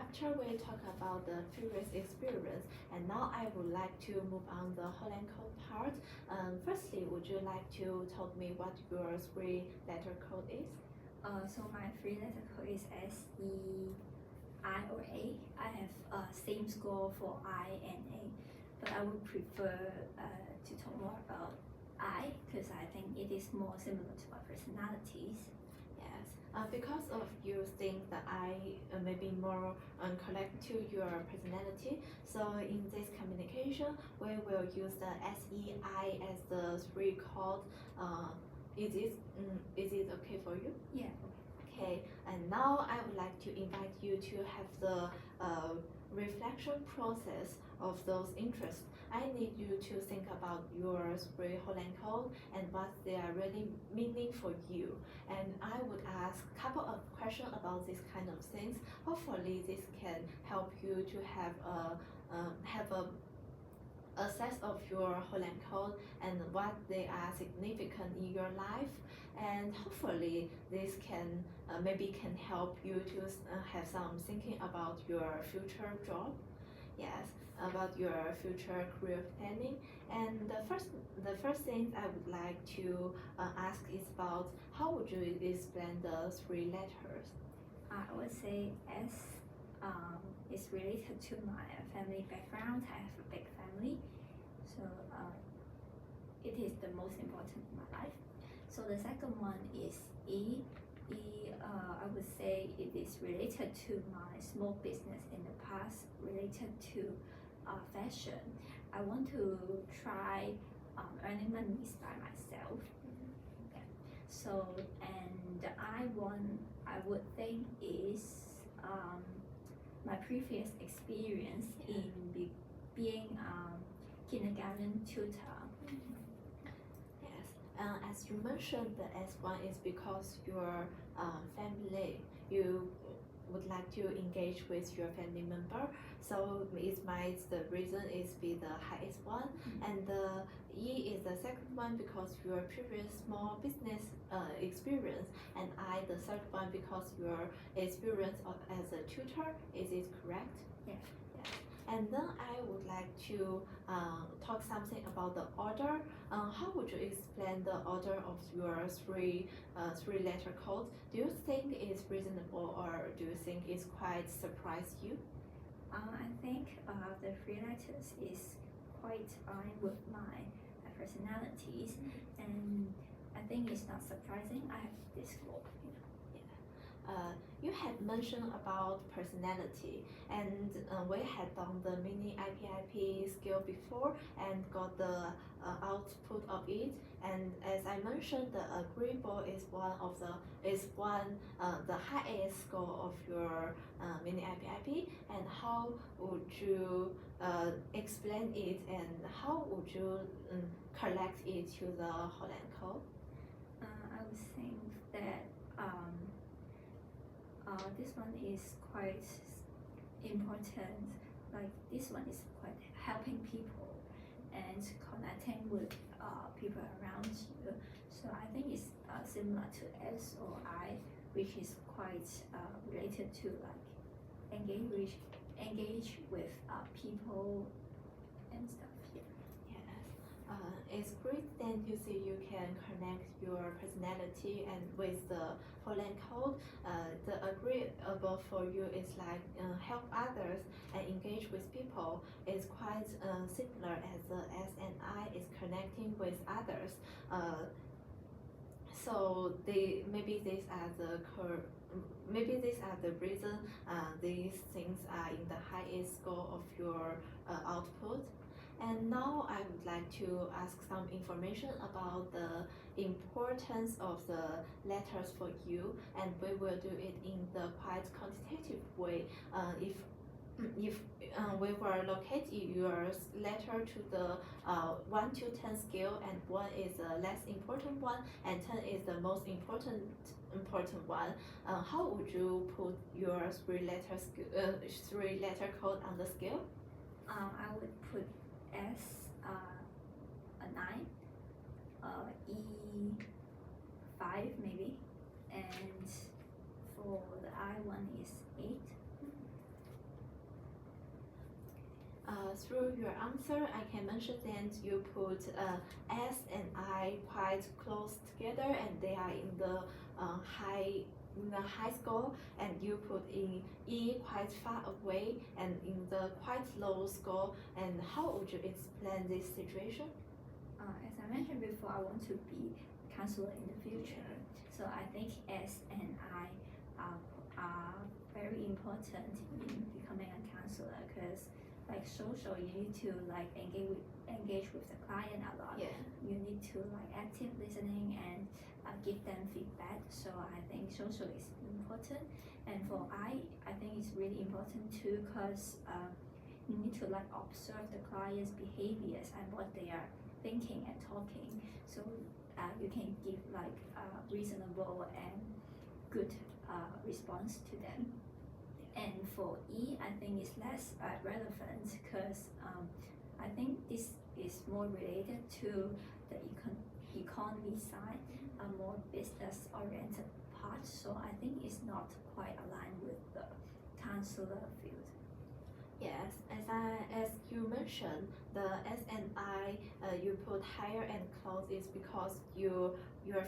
after we talk about the previous experience, and now I would like to move on the Holland code part. Firstly, would you like to tell me what your three-letter code is? So my three-letter code is S, E, I or A. I have same score for I and A, but I would prefer to talk more about I because I think it is more similar to our personalities. Yes, because of you think that I may be more connect to your personality. So in this communication, we will use the SEI as the three code. Is it okay for you? Yeah. Okay, and now I would like to invite you to have the reflection process of those interests. I need you to think about your three Holland code and what they are really meaning for you. And I would ask a couple of questions about this kind of things. Hopefully, this can help you to have a assess of your Holland code and what they are significant in your life, and hopefully this can maybe can help you to have some thinking about your future job. Yes, about your future career planning. And the first thing I would like to ask is about how would you explain the three letters? I would say S is related to my family background. I have a big family, so it is the most important in my life. So the second one is E. I would say it is related to my small business in the past, related to fashion. I want to try earning money by myself. Yeah. So and I would think is my previous experience in being kindergarten tutor. Yes, as you mentioned, the S1 is because your family, you would like to engage with your family member, so it might the reason is be the highest one, and the E is the second one because your previous small business experience, and I the third one because your experience as a tutor. Is it correct? Yeah. Yes. And then I would like to talk something about the order. How would you explain the order of your three-letter code? Do you think it's reasonable, or do you think it's quite surprise you? I think the three letters is quite aligned with my personalities, and I think it's not surprising. I have this goal. You had mentioned about personality, and we had done the mini IPIP skill before and got the output of it. And as I mentioned, the agreeable is the highest score of your mini IPIP. And how would you explain it, and how would you collect it to the Holland code? I would think that this one is quite important. Like this one is quite helping people and connecting with people around you. So I think it's similar to S or I, which is quite related to like engage with people and stuff. Yeah. Yes, it's great that you see you can connect your personality and with the Holland code. The agreeable for you is like help others and engage with people. It's quite similar as the S and I is connecting with others. So maybe these are the reason these things are in the highest score of your output. And now I would like to ask some information about the importance of the letters for you, and we will do it in the quite quantitative way. If we will locate your letter to the 1 to 10 scale, and 1 is the less important one and 10 is the most important one, how would you put your three-letter code on the scale? I would put S a 9, E 5 maybe, and for the I one is 8. through your answer, I can mention that you put S and I quite close together, and they are in the high school, and you put in E quite far away and in the quite low school. And how would you explain this situation? As I mentioned before, I want to be counselor in the future. So I think S and I are very important in becoming a counselor, because like social, you need to like engage with the client a lot. Yeah. You need to like active listening and give them feedback. So I think social is important. And for I think it's really important too, because you need to like observe the client's behaviors and what they are thinking and talking. So you can give like a reasonable and good response to them. And for E, I think it's less relevant, because I think this is more related to the economy side, a more business oriented part. So I think it's not quite aligned with the counselor field. Yes, as you mentioned, the S and I you put higher and close is because your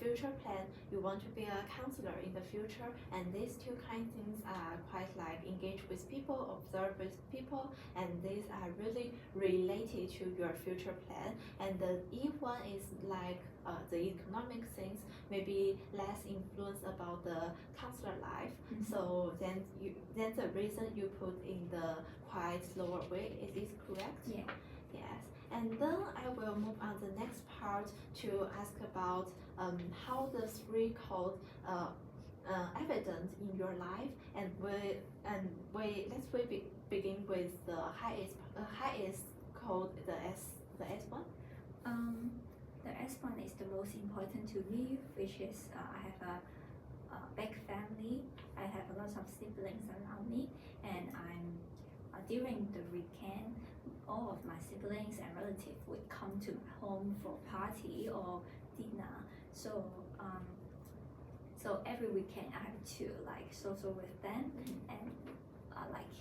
future plan, you want to be a counselor in the future, and these two kind of things are quite like engage with people, observe with people, and these are really related to your future plan. And the E one is like the economic things, maybe less influence about the counselor life. So then the reason you put in the quite lower way, is this correct? Yeah. Yes. And then I will move on the next part to ask about how the three code evident in your life, and let's begin with the highest code, the S one. The S one is the most important to me, which is I have a big family. I have a lot of siblings around me, and during the weekend, all of my siblings and relatives would come to my home for party or dinner. So so every weekend I have to like social with them and like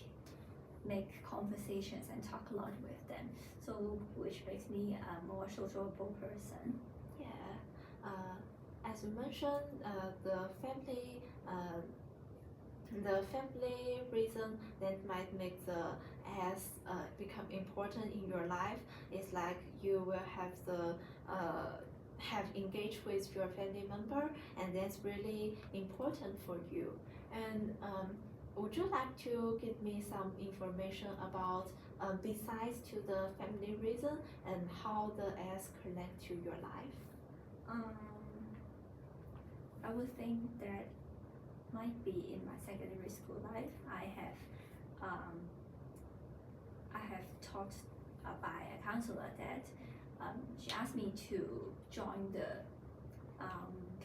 make conversations and talk a lot with them. So which makes me a more sociable person. Yeah. As you mentioned, the family reason that might make the S become important in your life is like you will have engaged with your family member, and that's really important for you. And would you like to give me some information about besides to the family reason and how the S connect to your life? I would think that might be in my secondary school life. I have taught by a counselor that she asked me to join the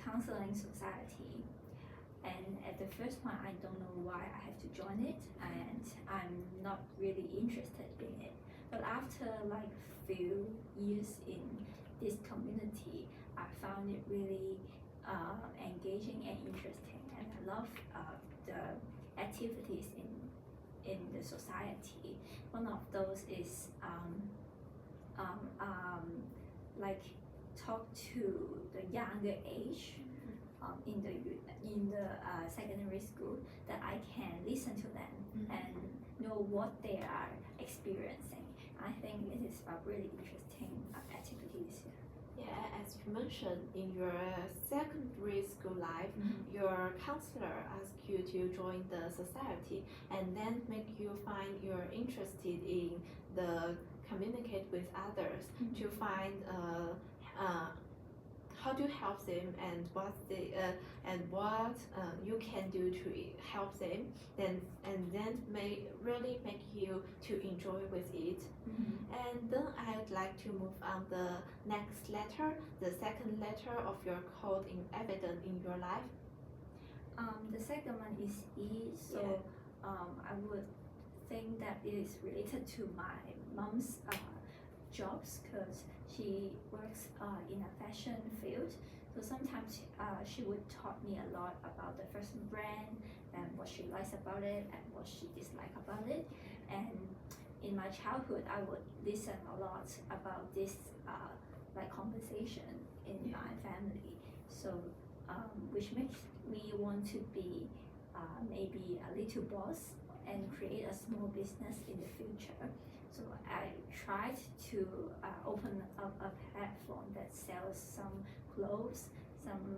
counseling society, and at the first one I don't know why I have to join it, and I'm not really interested in it. But after like few years in this community, I found it really engaging and interesting, and I love the activities in the society. One of those is like talk to the younger age in the secondary school, that I can listen to them and know what they are experiencing. I think it is a really interesting activities. Yeah, as you mentioned, in your secondary school life, your counselor asked you to join the society, and then make you find you're interested in the communicate with others, to find how to help them, and what you can do to help them, then may really make you to enjoy with it. And then I would like to move on the next letter, the second letter of your code in evident in your life. The second one is E, so I would think that it is related to my mom's jobs, because she works in a fashion field. So sometimes she would taught me a lot about the fashion brand and what she likes about it and what she dislikes about it. And in my childhood, I would listen a lot about this like conversation in my family. So which makes me want to be maybe a little boss and create a small business in the future. So I tried to open up a platform that sells some clothes, some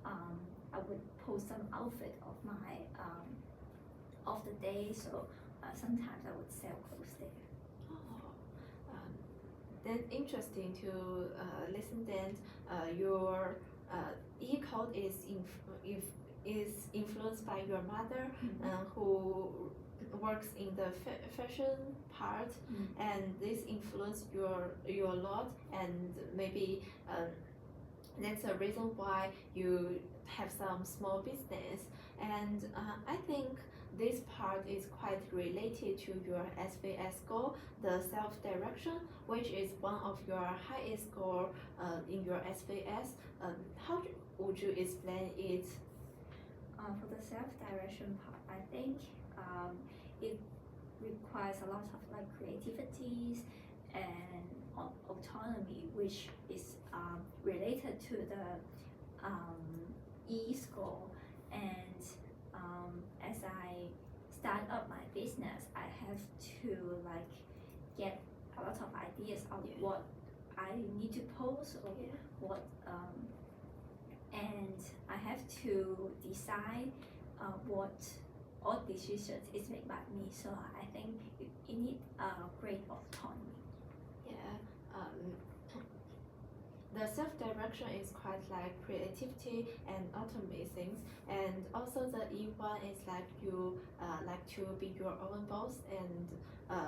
I would post some outfit of my of the day. So sometimes I would sell clothes there. Oh, that's interesting to listen. Then your e-code is influenced by your mother, who works in the fashion part, and this influenced your a lot, and maybe that's the reason why you have some small business. And I think this part is quite related to your SVS goal, the self-direction, which is one of your highest goal in your SVS. How would you explain it? For the self-direction part, I think it requires a lot of like creativities and autonomy, which is related to the e-score. And as I start up my business, I have to like get a lot of ideas of what I need to post or what and I have to decide what all decisions is made by me. So I think it needs a great autonomy. Yeah, the self-direction is quite like creativity and autonomy things, and also the E1 is like you like to be your own boss and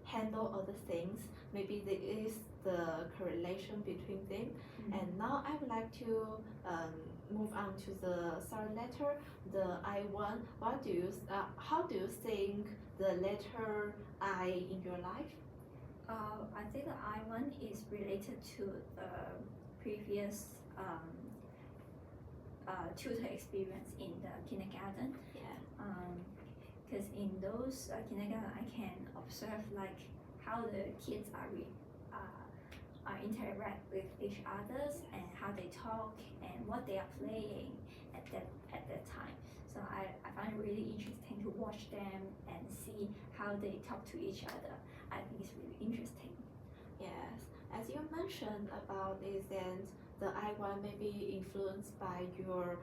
handle other things. Maybe there is the correlation between them. And now I would like to move on to the third letter, the I1. How do you think the letter I in your life? I think the I1 is related to the previous tutor experience in the kindergarten. Yeah. Because in those kindergarten, I can observe like how the kids are interact with each others and how they talk and what they are playing at that time. So I find it really interesting to watch them and see how they talk to each other. I think it's really interesting. Yes, as you mentioned about is that the I1 may be influenced by your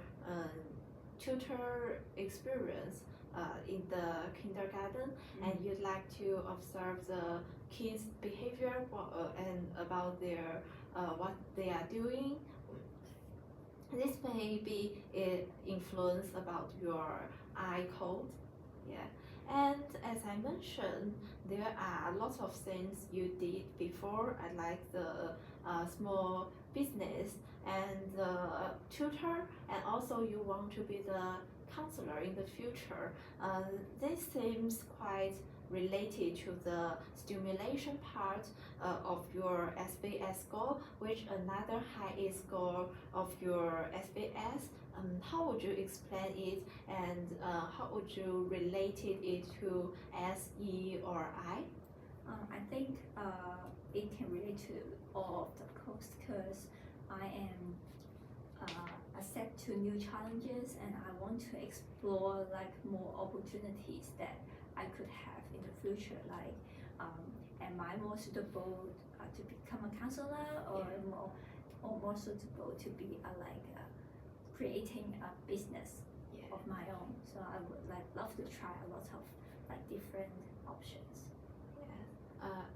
tutor experience in the kindergarten, and you'd like to observe the kids' behavior and about their what they are doing. This may be influence about your I code. Yeah. And as I mentioned, there are lots of things you did before. I like the small business and the tutor, and also you want to be the counselor in the future. This seems quite related to the stimulation part of your SBS goal, which another highest goal of your SBS. How would you explain it, and how would you relate it to SE or I? I think it can relate to all of the course because I am accept to new challenges and I want to explore like more opportunities that I could have in the future. Like, am I more suitable to become a counselor, or more suitable to be creating a business of my own? So I would love to try a lot of different options.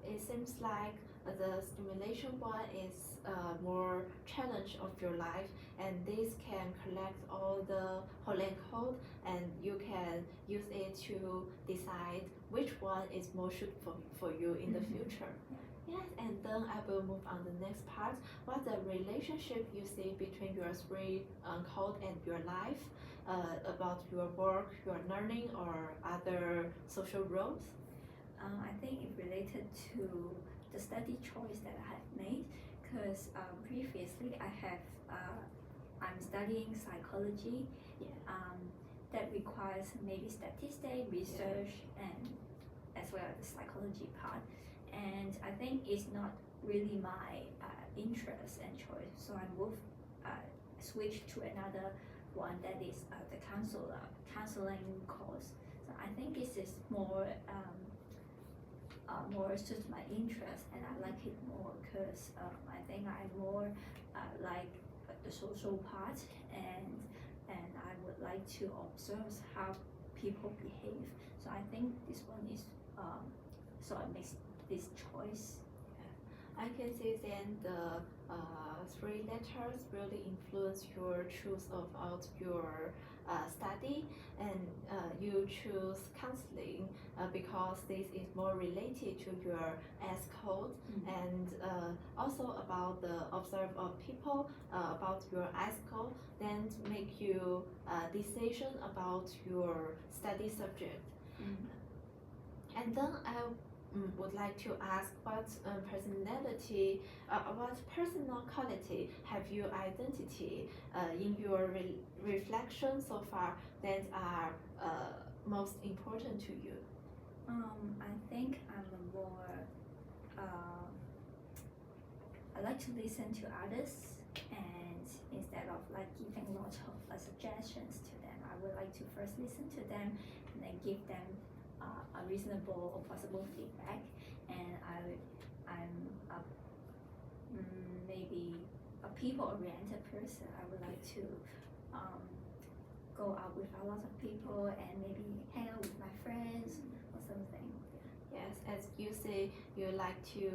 It seems like the stimulation one is more challenge of your life, and this can collect all the whole code, and you can use it to decide which one is more suitable for you in the future. Yes, and then I will move on the next part. What the relationship you see between your three code and your life, about your work, your learning, or other social roles? I think it related to the study choice that I have made because previously I'm studying psychology. That requires maybe statistics, research, and as well as the psychology part. And I think it's not really my interest and choice, so I moved switch to another one that is the counseling course. So I think this is more suits my interest, and I like it more because I think I more like the social part, and I would like to observe how people behave. So I think this one is so I make this choice. I can see then the three letters really influence your choice about your study, and you choose counseling because this is more related to your S code, and also about the observe of people about your S code, then make you decision about your study subject. And then I would like to ask what personality, what personal quality have you identity in your reflection so far that are most important to you? I think I'm a more I like to listen to others, and instead of like giving lots of suggestions to them, I would like to first listen to them and then give them a reasonable or possible feedback. And I'm maybe a people-oriented person. I would like to go out with a lot of people and maybe hang out with my friends or something. Yes, as you say, you like to